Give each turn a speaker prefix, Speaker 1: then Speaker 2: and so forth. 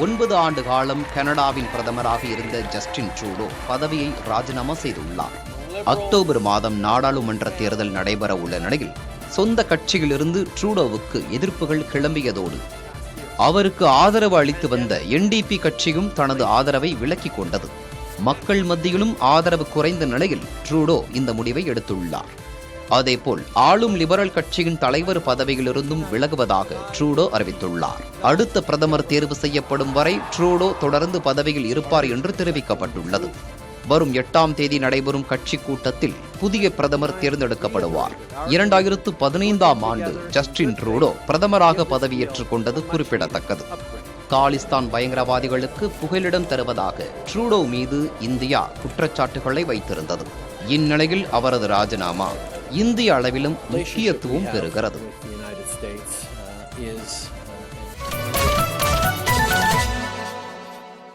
Speaker 1: 9 ஆண்டு காலம் கனடாவின் பிரதமராக இருந்த ஜஸ்டின் ட்ரூடோ பதவியை ராஜினாமா செய்துள்ளார். அக்டோபர் மாதம் நாடாளுமன்ற தேர்தல் நடைபெற உள்ள நிலையில் சொந்த கட்சியிலிருந்து ட்ரூடோவுக்கு எதிர்ப்புகள் கிளம்பியதோடு அவருக்கு ஆதரவு அளித்து வந்த NDP கட்சியும் தனது ஆதரவை விலக்கிக் கொண்டது. மக்கள் மத்தியிலும் ஆதரவு குறைந்த நிலையில் ட்ரூடோ இந்த முடிவை எடுத்துள்ளார். அதேபோல் ஆளும் லிபரல் கட்சியின் தலைவர் பதவியிலிருந்தும் விலகுவதாக ட்ரூடோ அறிவித்துள்ளார். அடுத்த பிரதமர் தேர்வு செய்யப்படும் வரை ட்ரூடோ தொடர்ந்து பதவியில் இருப்பார் என்று தெரிவிக்கப்பட்டுள்ளது. வரும் 8ஆம் தேதி நடைபெறும் கட்சி கூட்டத்தில் புதிய பிரதமர் தேர்ந்தெடுக்கப்படுவார். 2015ஆம் ஆண்டு ஜஸ்டின் ட்ரூடோ பிரதமராக பதவியேற்றுக் கொண்டது குறிப்பிடத்தக்கது. காலிஸ்தான் பயங்கரவாதிகளுக்கு புகலிடம் தருவதாக ட்ரூடோ மீது இந்தியா குற்றச்சாட்டுகளை வைத்திருந்தது. இந்நிலையில் அவரது ராஜினாமா இந்திய அளவிலும் முக்கியத்துவம் பெறுகிறது.